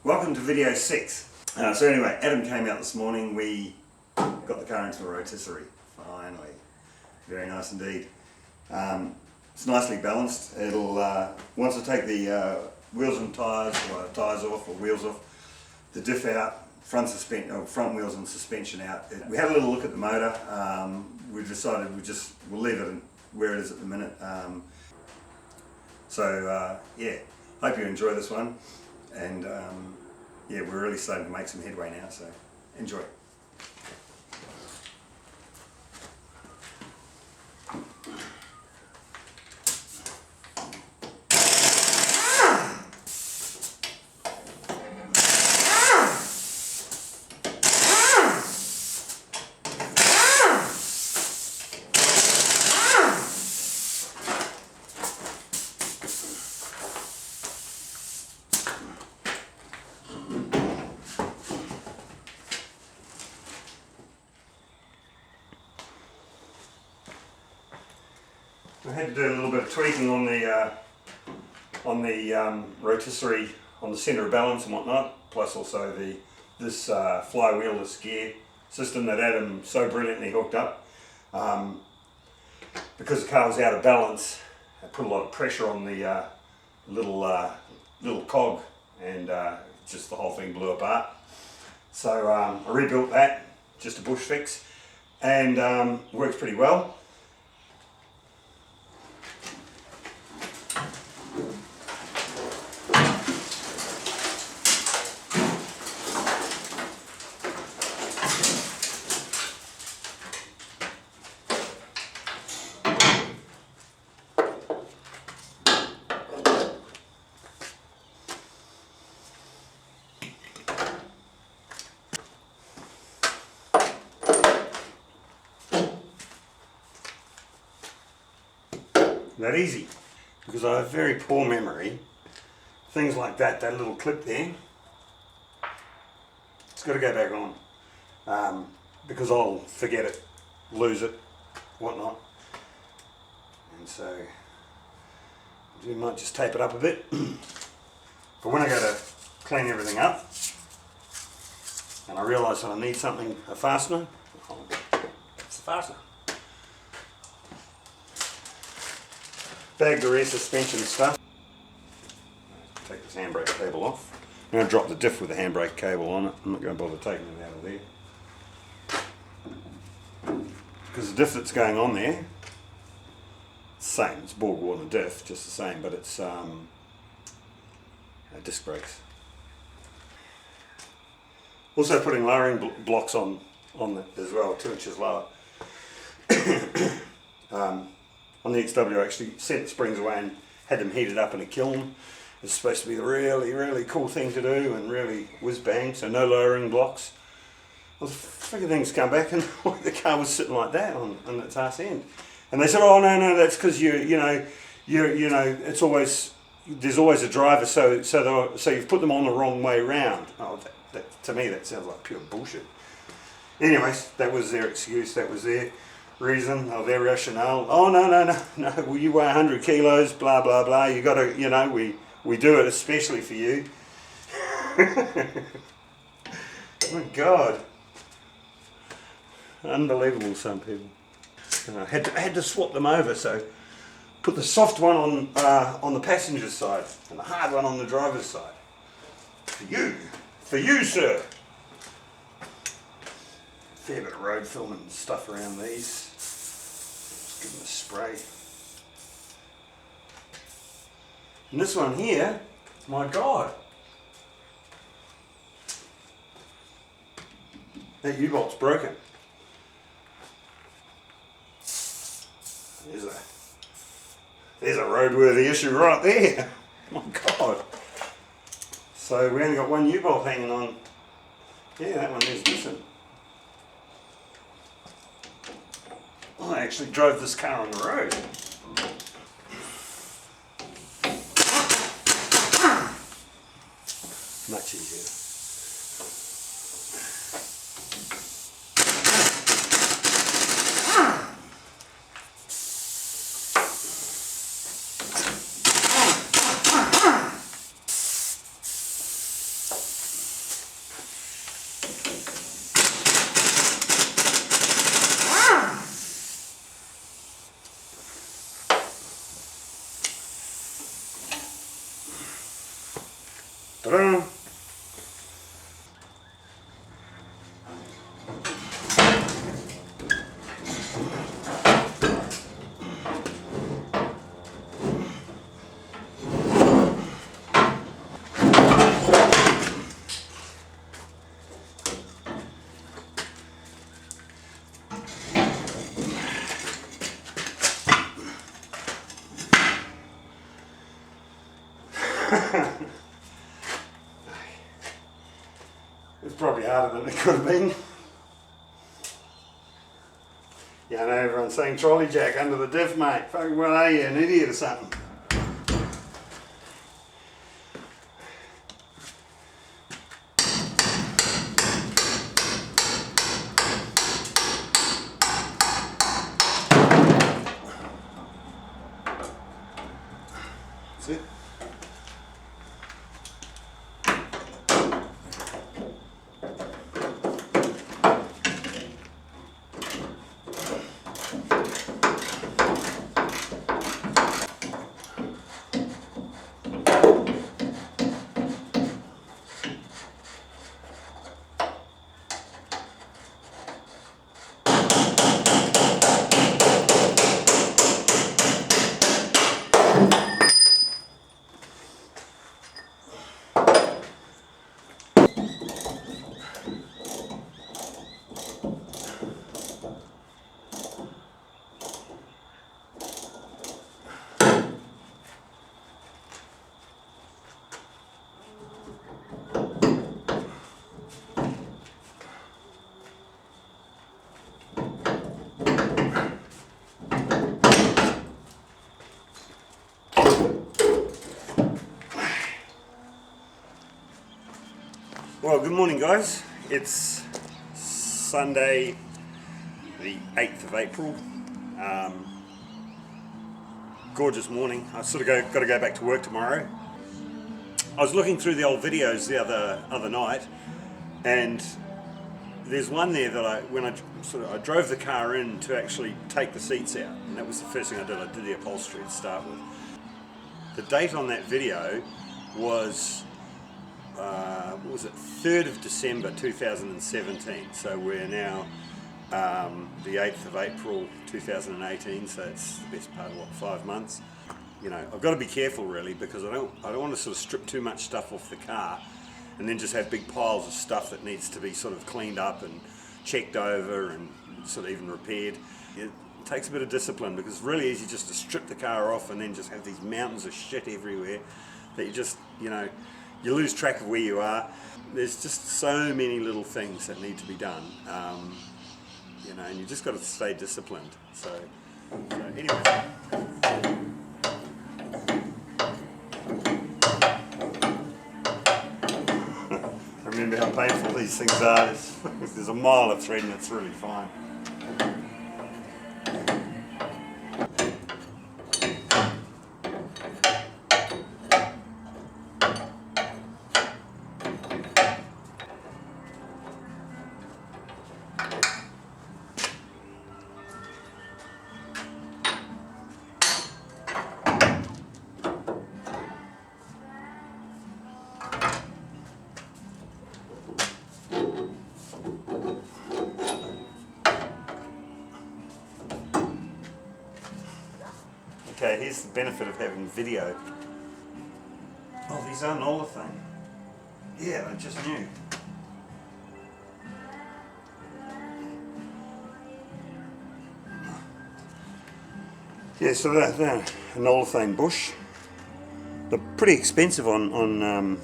Welcome to video 6. So anyway, Adam came out this morning. We got the car into a rotisserie, finally. Very nice indeed. It's nicely balanced. It'll once I take the wheels and tyres, or tyres off or wheels off, the diff out, front wheels and suspension out. We had a little look at the motor. We decided we'll leave it where it is at the minute. Yeah, hope you enjoy this one. And yeah, we're really starting to make some headway now, so enjoy. I had to do a little bit of tweaking on the rotisserie, on the centre of balance and whatnot, plus also this flywheel-less gear system that Adam so brilliantly hooked up. Because the car was out of balance, I put a lot of pressure on the little cog, and just the whole thing blew apart. So I rebuilt that, just a bush fix, and works pretty well. That easy, because I have very poor memory. Things like that little clip there, it's got to go back on, because I'll forget it, lose it, whatnot. And so you might just tape it up a bit. But when I go to clean everything up and I realise that I need something, a fastener, it's a fastener. Bag the rear suspension stuff. Take this handbrake cable off. I'm going to drop the diff with the handbrake cable on it. I'm not going to bother taking it out of there. Because the diff that's going on there, it's the same. It's ball water diff, just the same, but it's disc brakes. Also putting lowering blocks on it as well, 2 inches lower. On the XW I actually sent the springs away and had them heated up in a kiln. It's supposed to be a really, really cool thing to do and really whiz bang, so no lowering blocks. Well, the freaking things come back and the car was sitting like that on its arse end. And they said, oh no, that's because it's always, there's always a driver, so you've put them on the wrong way round. Oh, to me that sounds like pure bullshit. Anyways, that was their excuse, that was their reason, or their rationale. Oh no, well you weigh 100 kilos, blah blah blah, you gotta, we do it especially for you. Oh my God, unbelievable, some people. I had to swap them over, so put the soft one on the passenger side and the hard one on the driver's side. For you sir. Fair bit of road film and stuff around these. Just give them a spray. And this one here, my God. That U-bolt's broken. There's a roadworthy issue right there. My God. So we only got one U-bolt hanging on. Yeah, that one is missing. I actually drove this car on the road. Much easier. Ta-da! It's probably harder than it could have been. Yeah, I know everyone's saying trolley jack under the diff, mate. Fucking what are you, an idiot or something? That's it. Well, good morning, guys. It's Sunday, the 8th of April. Gorgeous morning. I sort of got to go back to work tomorrow. I was looking through the old videos the other night, and there's one there that when I drove the car in to actually take the seats out, and that was the first thing I did. I did the upholstery to start with. The date on that video was what was it, 3rd of December 2017, so we're now the 8th of April 2018, so it's the best part of, what, 5 months. You know, I've got to be careful really, because I don't want to sort of strip too much stuff off the car and then just have big piles of stuff that needs to be sort of cleaned up and checked over and sort of even repaired. It takes a bit of discipline, because it's really easy just to strip the car off and then just have these mountains of shit everywhere that you just, you know, you lose track of where you are. There's just so many little things that need to be done, you know, and you just got to stay disciplined. So anyway. I remember how painful these things are. There's a mile of thread and it's really fine. Okay, here's the benefit of having video. Oh, these aren't all the thing. Yeah, they're just new. Yeah, so they're an olefane bush. They're pretty expensive on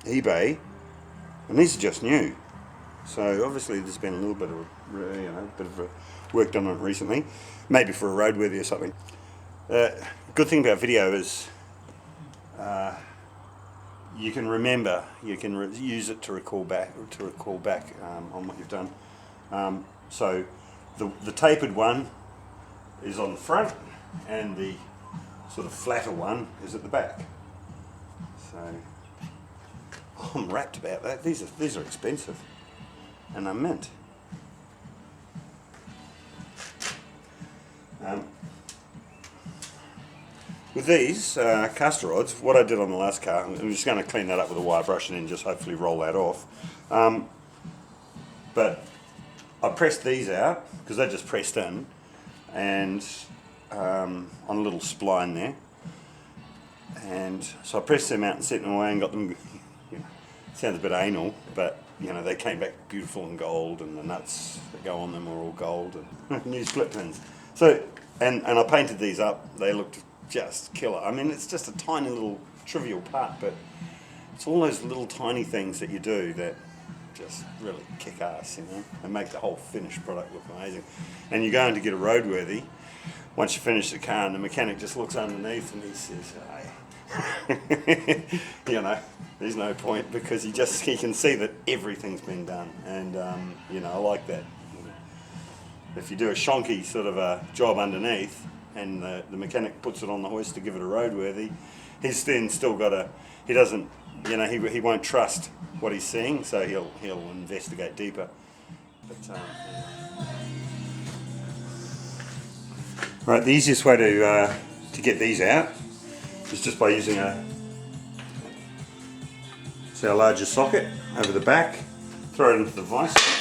eBay, and these are just new. So obviously there's been a little bit of work done on it recently, maybe for a roadworthy or something. Good thing about video is you can remember, you can use it to recall back on what you've done. So the tapered one is on the front, and the sort of flatter one is at the back. So I'm rapt about that. These are expensive, and they're mint. With these caster rods, what I did on the last car, I'm just going to clean that up with a wire brush and then just hopefully roll that off. But I pressed these out because they're just pressed in, and on a little spline there. And so I pressed them out and set them away and got them, you know, sounds a bit anal, but you know, they came back beautiful and gold, and the nuts that go on them are all gold, and new split pins. So, and I painted these up, they looked just killer. I mean, it's just a tiny little trivial part, but it's all those little tiny things that you do that just really kick ass, you know, and make the whole finished product look amazing. And you're going to get a roadworthy, once you finish the car, and the mechanic just looks underneath and he says, hey, you know, there's no point, because he can see that everything's been done, and you know, I like that. If you do a shonky sort of a job underneath, and the mechanic puts it on the hoist to give it a roadworthy, he's then still got he doesn't, you know, he won't trust what he's seeing, so he'll investigate deeper. But, right, the easiest way to get these out is just by using a larger socket over the back, throw it into the vice grips.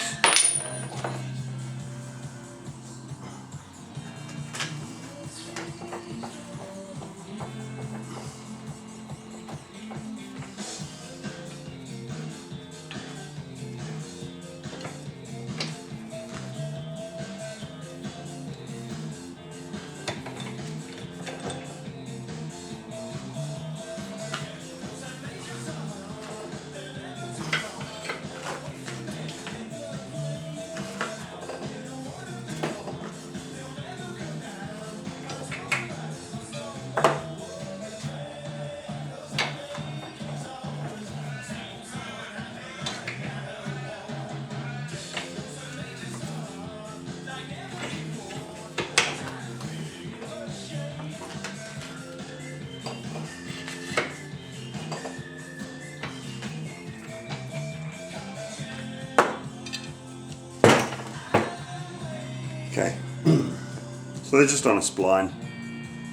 Okay, so they're just on a spline,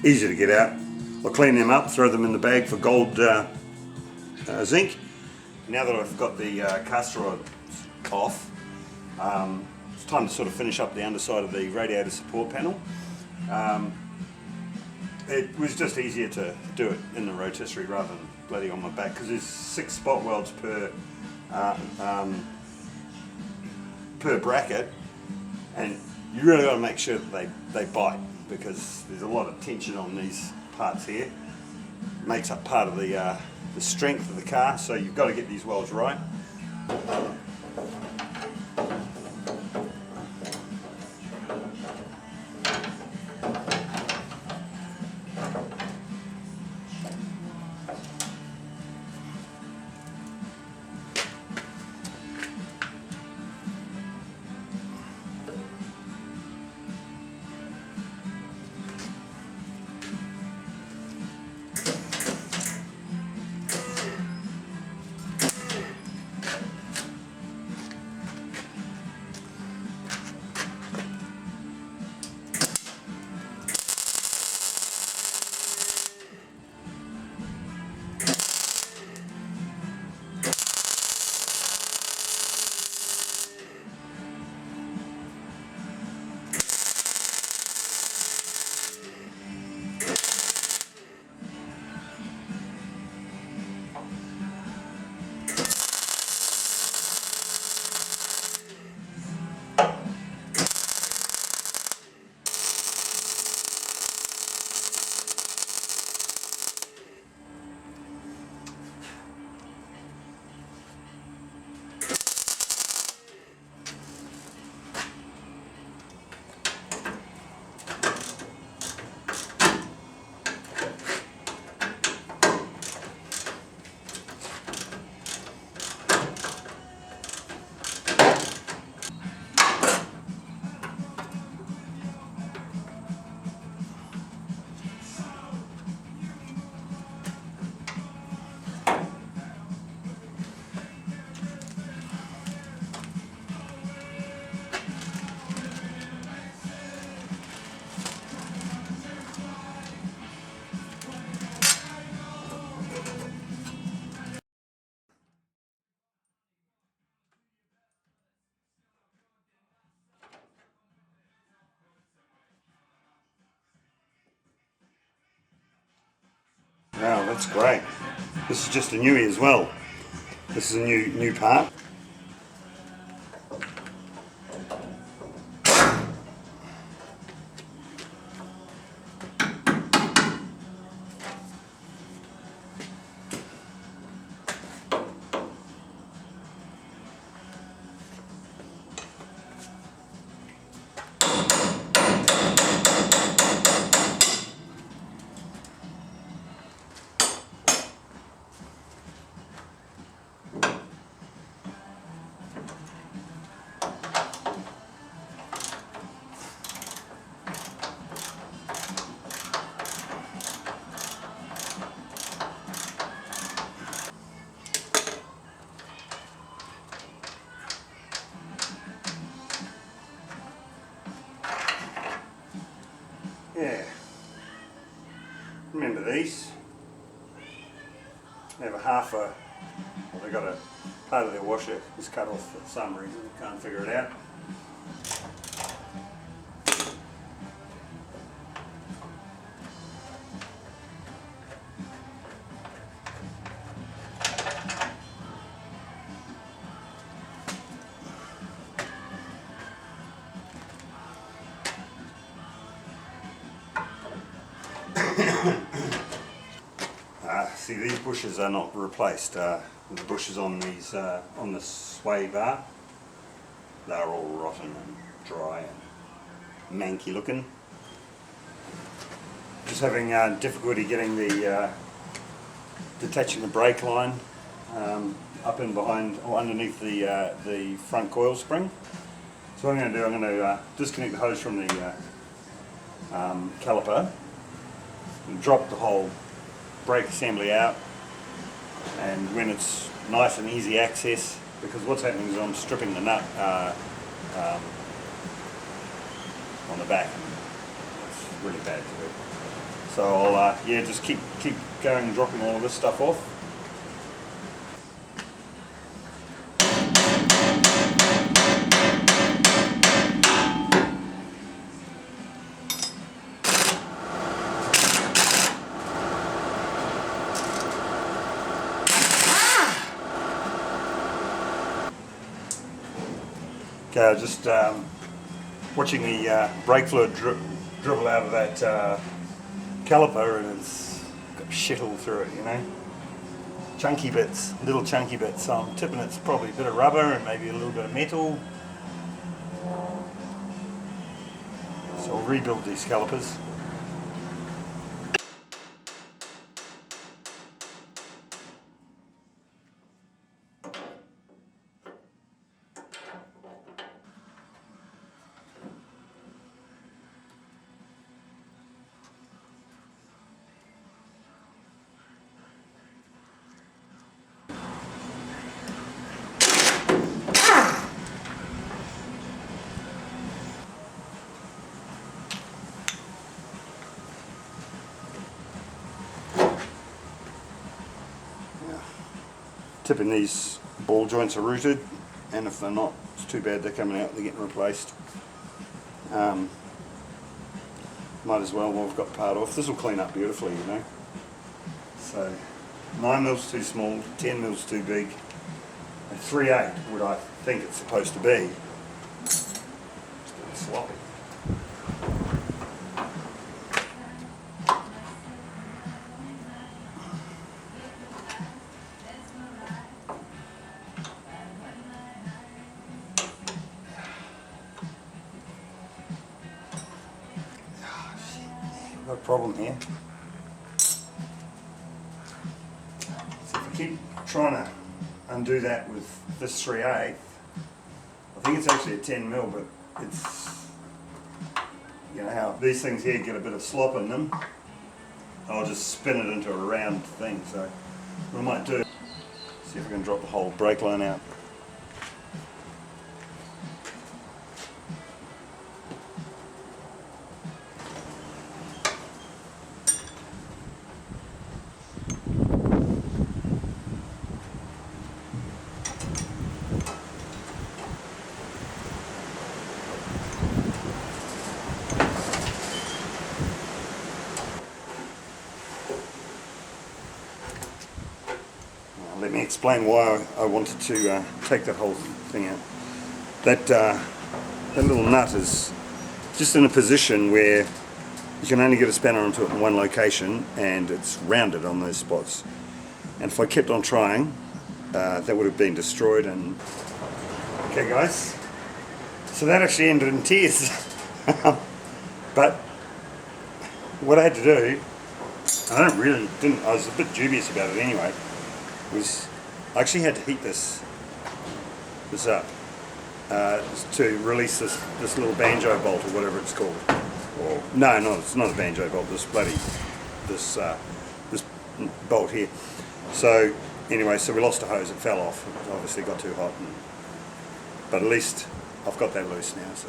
easy to get out. I'll clean them up, throw them in the bag for gold zinc. Now that I've got the caster rod off, it's time to sort of finish up the underside of the radiator support panel. It was just easier to do it in the rotisserie rather than bloody on my back, because there's 6 spot welds per bracket, and you really got to make sure that they bite, because there's a lot of tension on these parts here. It makes up part of the strength of the car, so you've got to get these welds right. Wow, that's great. This is just a newie as well. This is a new part. Yeah. Remember these? They have a half a, well, they got a part of their washer is cut off for some reason, can't figure it out. See, these bushes are not replaced. The bushes on these on the sway bar, they're all rotten and dry and manky looking. Just having difficulty getting the detaching the brake line up and behind or underneath the front coil spring. So what I'm going to do, I'm going to disconnect the hose from the caliper and drop the whole brake assembly out, and when it's nice and easy access, because what's happening is I'm stripping the nut on the back, and it's really bad to do. So I'll yeah, just keep going and dropping all of this stuff off. Okay, just watching the brake fluid dribble out of that caliper, and it's got shit all through it, you know. Chunky bits, little chunky bits. So I'm tipping it's probably a bit of rubber and maybe a little bit of metal. So I'll rebuild these calipers. Tipping these ball joints are rooted, and if they're not, it's too bad, they're coming out, they're getting replaced. Might as well, we've got part off. This will clean up beautifully, you know. So 9 mils too small, 10 mils too big, and 3/8 what I think it's supposed to be. It's getting sloppy. Got a problem here. So if I keep trying to undo that with this 3/8, I think it's actually a 10 mil, but it's, you know how these things here get a bit of slop in them. I'll just spin it into a round thing. So what I might do, see if I can drop the whole brake line out. let me explain why I wanted to take that whole thing out. That little nut is just in a position where you can only get a spanner onto it in one location, and it's rounded on those spots. And if I kept on trying, that would have been destroyed. And okay, guys, so that actually ended in tears. But what I had to do, I was a bit dubious about it anyway, was I actually had to heat this up to release this little banjo bolt or whatever it's called. Or no, it's not a banjo bolt. This bolt here. So anyway, so we lost a hose. It fell off. It obviously got too hot, but at least I've got that loose now. So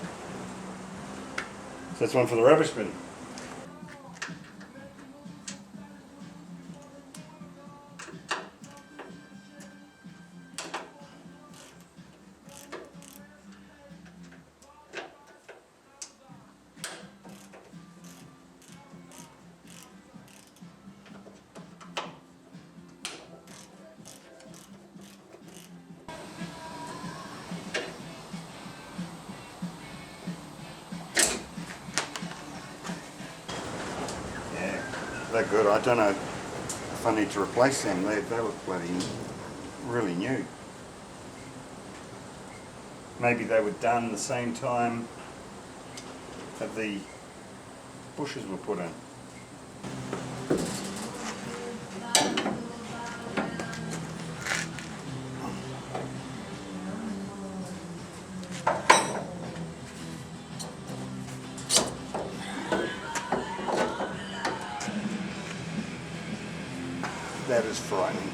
that's one for the rubbish bin. They're good. I don't know if I need to replace them. They look bloody really new. Maybe they were done the same time that the bushes were put in. That is frightening.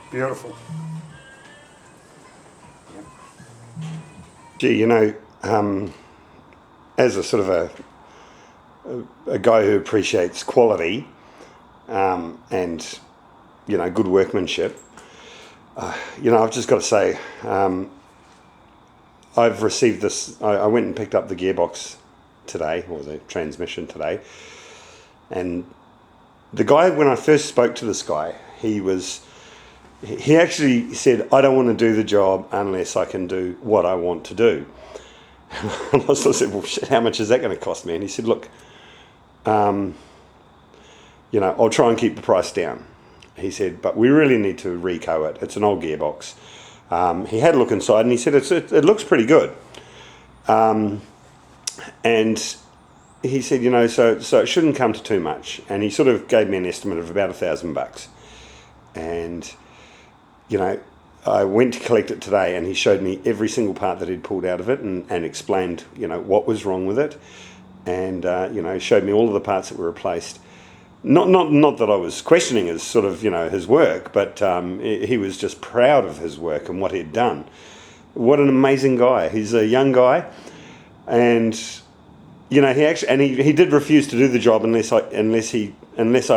Beautiful. Gee, you know, as a sort of a guy who appreciates quality and, you know, good workmanship, you know, I've just got to say, I've received this. I went and picked up the gearbox today, or the transmission today, and the guy, when I first spoke to this guy, he actually said, I don't want to do the job unless I can do what I want to do. And I sort of said, well, shit, how much is that going to cost me? And he said, look, you know, I'll try and keep the price down. He said, but we really need to reco it. It's an old gearbox. He had a look inside and he said, it looks pretty good. And he said, you know, so it shouldn't come to too much. And he sort of gave me an estimate of about $1,000. And you know, I went to collect it today and he showed me every single part that he'd pulled out of it and explained, you know, what was wrong with it. And, you know, showed me all of the parts that were replaced. Not that I was questioning his sort of, you know, his work, but he was just proud of his work and what he'd done. What an amazing guy. He's a young guy, and, you know, he did refuse to do the job unless I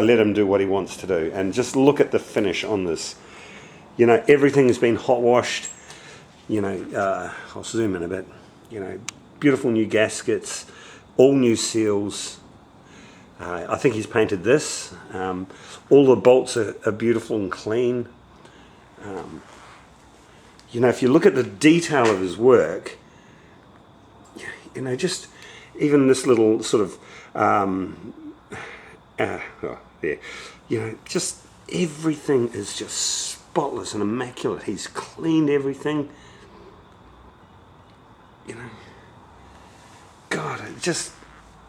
let him do what he wants to do. And just look at the finish on this. You know, everything's been hot washed. You know, I'll zoom in a bit. You know, beautiful new gaskets, all new seals. I think he's painted this. All the bolts are beautiful and clean. You know, if you look at the detail of his work, you know, just even this little sort of, there. You know, just everything is just spotless and immaculate. He's cleaned everything. You know, God, this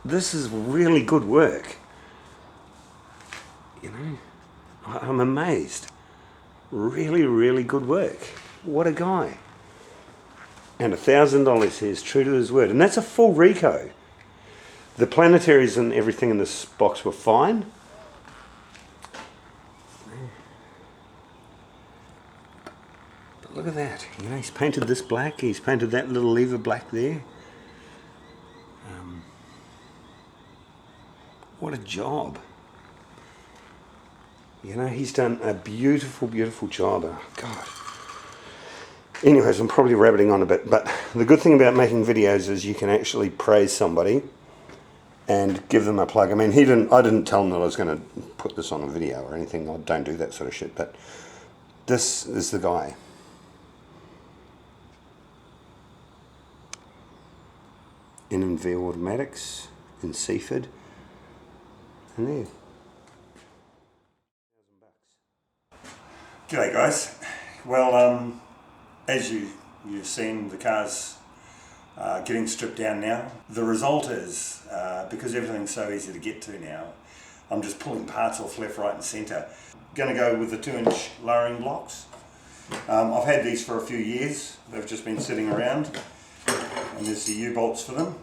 is really good work. You know, I'm amazed. Really, really good work. What a guy. And $1,000 here is true to his word. And that's a full reco. The planetaries and everything in this box were fine. But look at that. You know, he's painted this black. He's painted that little lever black there. What a job. You know, he's done a beautiful, beautiful job. God. Anyways, I'm probably rabbiting on a bit, but the good thing about making videos is you can actually praise somebody and give them a plug. I mean, I didn't tell him that I was going to put this on a video or anything. I don't do that sort of shit, but this is the guy. N&V Automatics in Seaford. And there. G'day guys. Well, as you've seen, the car's getting stripped down now. The result is, because everything's so easy to get to now, I'm just pulling parts off left, right and centre. Going to go with the 2-inch lowering blocks. I've had these for a few years. They've just been sitting around, and there's the U-bolts for them.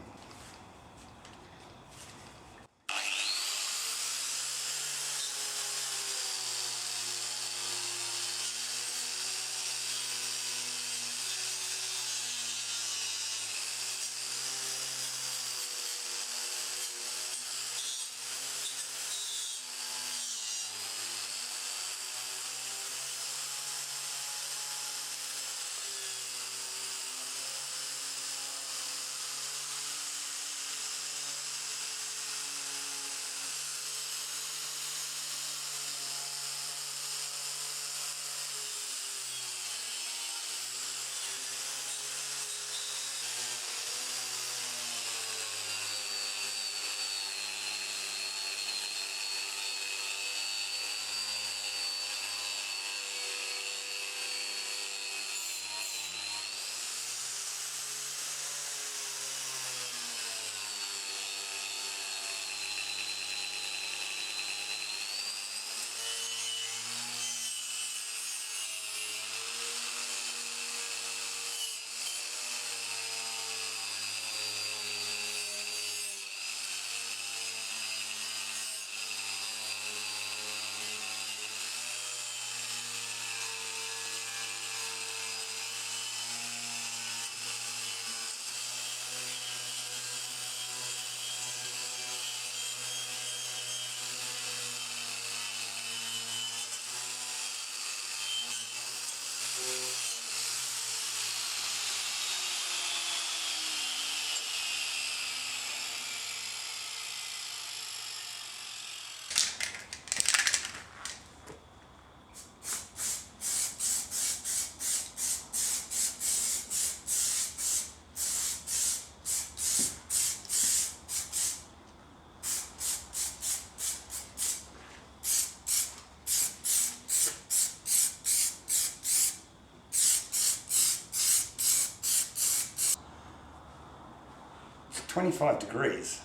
It's 25 degrees.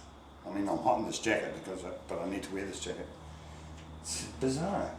I mean, I'm hot in this jacket but I need to wear this jacket. It's bizarre.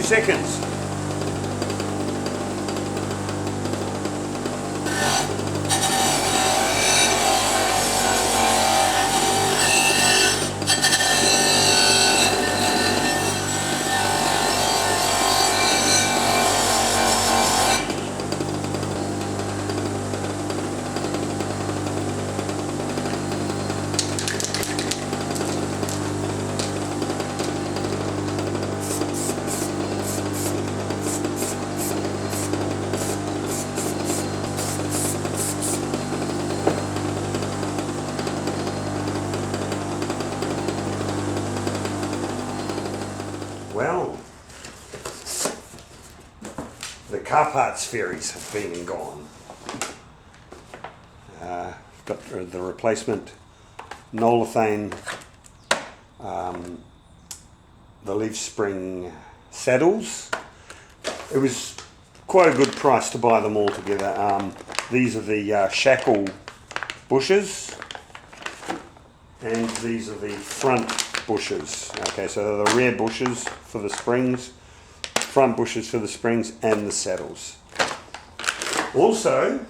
2 seconds. Well, the car parts fairies have been and gone. I've got the replacement Nolithane, the leaf spring saddles. It was quite a good price to buy them all together. These are the shackle bushes, and these are the front bushes. Okay, so they're the rear bushes for the springs, front bushes for the springs, and the saddles. Also,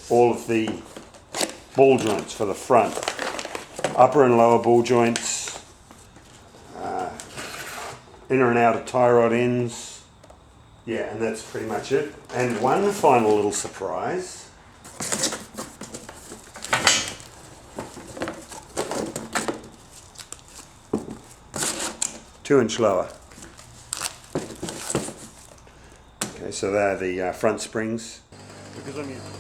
all of the ball joints for the front, upper and lower ball joints, inner and outer tie rod ends. Yeah, and that's pretty much it. And one final little surprise. 2-inch lower. Okay, so they're the front springs. Because I'm using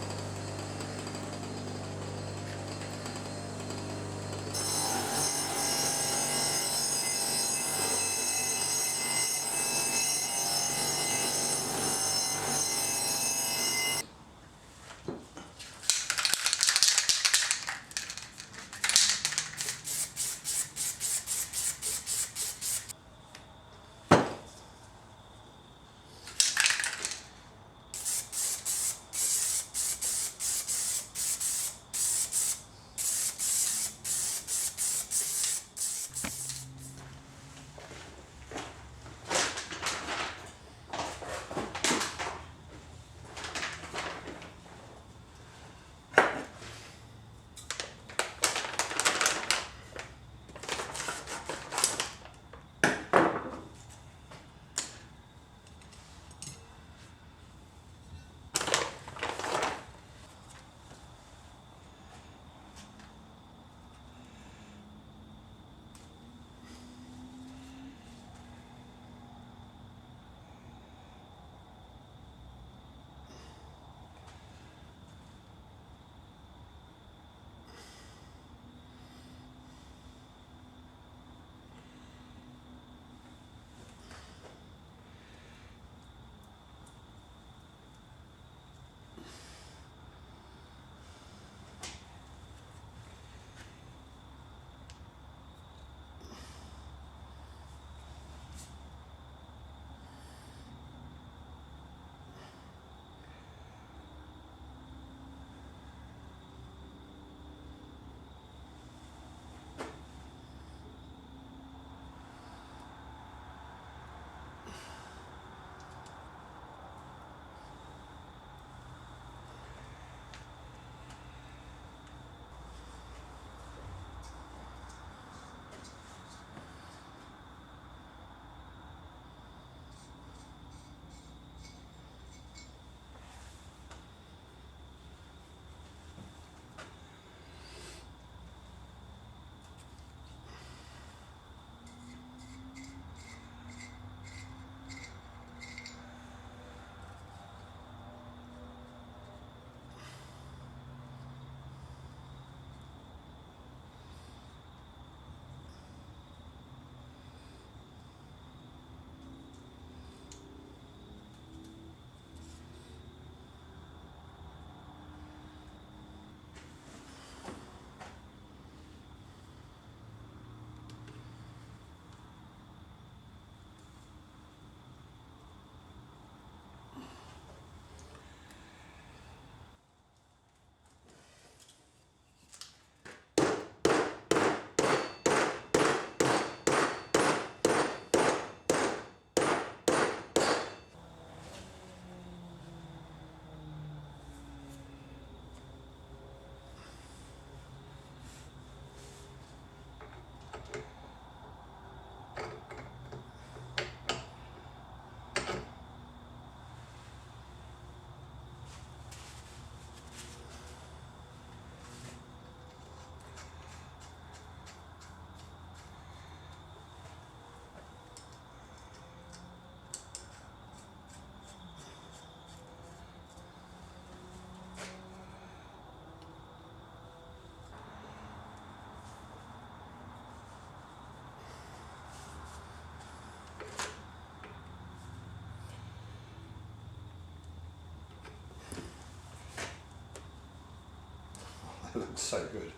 It's so good.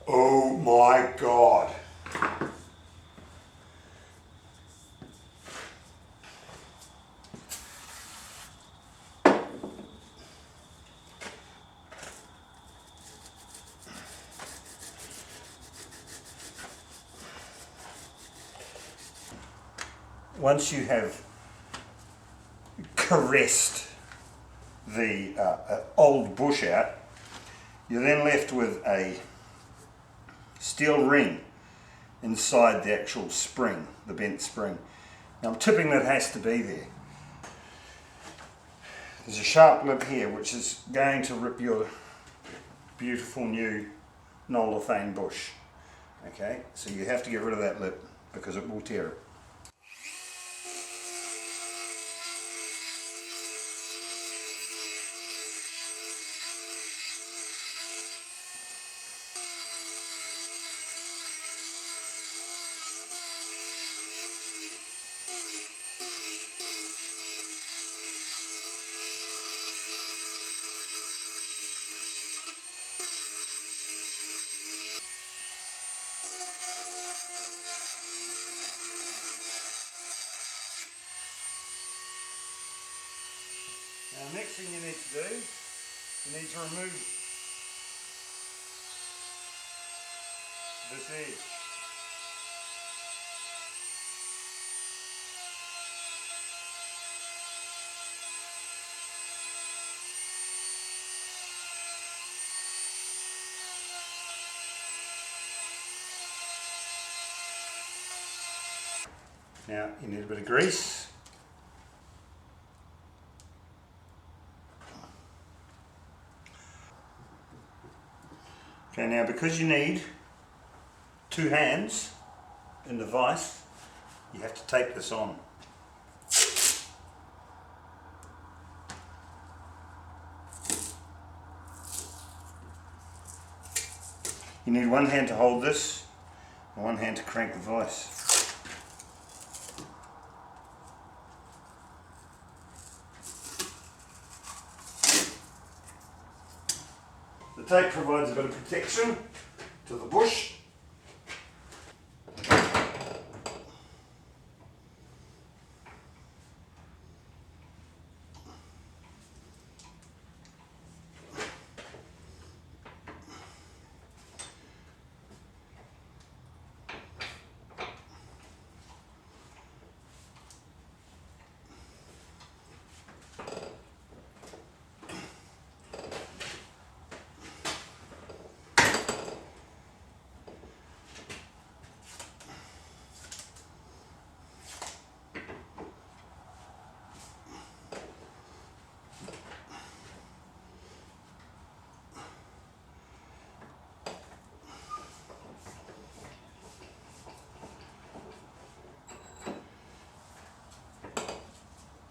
Oh my God. Once you have caressed the old bush out, you're then left with a steel ring inside the actual spring, the bent spring. Now I'm tipping that has to be there. There's a sharp lip here which is going to rip your beautiful new Nolithane bush. Okay, so you have to get rid of that lip because it will tear it. Now, next thing you need to do, you need to remove this edge. Now, you need a bit of grease. Okay, now because you need 2 hands in the vise, you have to tape this on. You need 1 hand to hold this and 1 hand to crank the vise. The tape provides a bit of protection to the bush.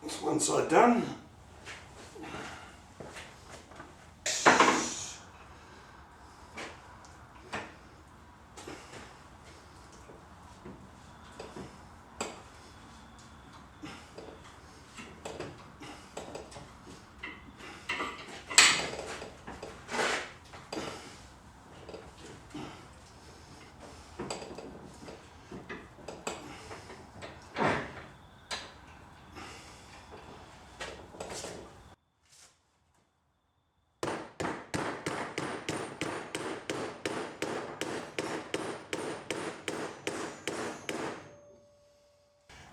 That's one side done.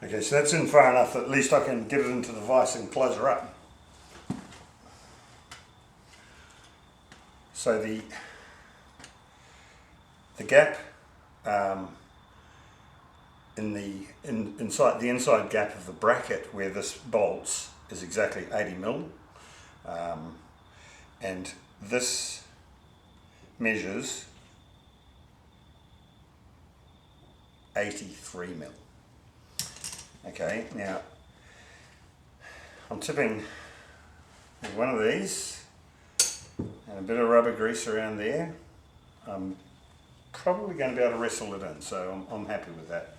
Okay, so that's in far enough that at least I can get it into the vise and close her up. So the gap inside the inside gap of the bracket where this bolts is exactly 80mm, and this measures 83mm. Okay, now I'm tipping one of these and a bit of rubber grease around there. I'm probably going to be able to wrestle it in, so I'm happy with that.